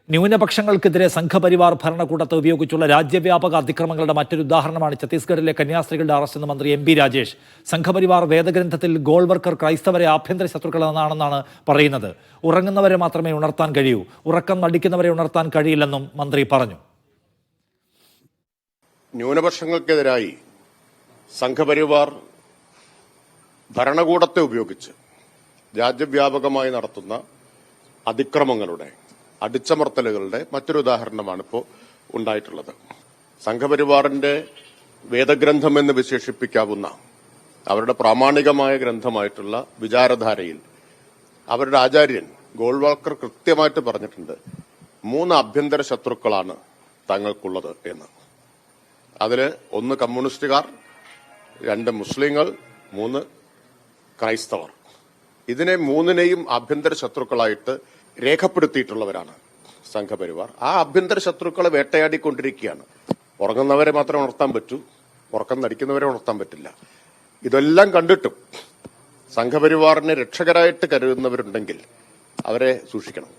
ന്യൂനപക്ഷങ്ങൾക്കെതിരെ സംഘപരിവാർ ഭരണകൂടത്തെ ഉപയോഗിച്ചുള്ള രാജ്യവ്യാപക അതിക്രമങ്ങളുടെ മറ്റൊരു ഉദാഹരണമാണ് ഛത്തീസ്ഗഡിലെ കന്യാസ്ത്രീകളുടെ അറസ്റ്റെന്ന് മന്ത്രി MP രാജേഷ്. സംഘപരിവാർ വേദഗ്രന്ഥത്തിൽ ഗോൾ വർക്കർ ക്രൈസ്തവരെ ആഭ്യന്തര ശത്രുക്കളെന്നാണെന്നാണ് പറയുന്നത്. ഉറങ്ങുന്നവരെ മാത്രമേ ഉണർത്താൻ കഴിയൂ, ഉറക്കം നടിക്കുന്നവരെ ഉണർത്താൻ കഴിയില്ലെന്നും മന്ത്രി പറഞ്ഞു. ന്യൂനപക്ഷങ്ങൾക്കെതിരായി സംഘപരിവാർ ഭരണകൂടത്തെ ഉപയോഗിച്ച് രാജ്യവ്യാപകമായി നടത്തുന്ന അതിക്രമങ്ങളുടെ അടിച്ചമർത്തലുകളുടെ മറ്റൊരു ഉദാഹരണമാണ് ഇപ്പോൾ ഉണ്ടായിട്ടുള്ളത്. സംഘപരിവാറിന്റെ വേദഗ്രന്ഥം എന്ന് വിശേഷിപ്പിക്കാവുന്ന അവരുടെ പ്രാമാണികമായ ഗ്രന്ഥമായിട്ടുള്ള വിചാരധാരയിൽ അവരുടെ ആചാര്യൻ ഗോൾവാൾക്കർ കൃത്യമായിട്ട് പറഞ്ഞിട്ടുണ്ട്, 3 ആഭ്യന്തര ശത്രുക്കളാണ് തങ്ങൾക്കുള്ളത് എന്ന്. അതിൽ 1 കമ്മ്യൂണിസ്റ്റുകാർ, 2 മുസ്ലിങ്ങൾ, 3 ക്രൈസ്തവർ. ഇതിനെ 3നെയും ആഭ്യന്തര ശത്രുക്കളായിട്ട് രേഖപ്പെടുത്തിയിട്ടുള്ളവരാണ് സംഘപരിവാർ. ആ ആഭ്യന്തര ശത്രുക്കളെ വേട്ടയാടിക്കൊണ്ടിരിക്കുകയാണ്. ഉറങ്ങുന്നവരെ മാത്രമേ ഉണർത്താൻ പറ്റൂ, ഉറക്കം നടിക്കുന്നവരെ ഉണർത്താൻ പറ്റില്ല. ഇതെല്ലാം കണ്ടിട്ടും സംഘപരിവാറിനെ രക്ഷകരായിട്ട് കരുതുന്നവരുണ്ടെങ്കിൽ അവരെ സൂക്ഷിക്കണം.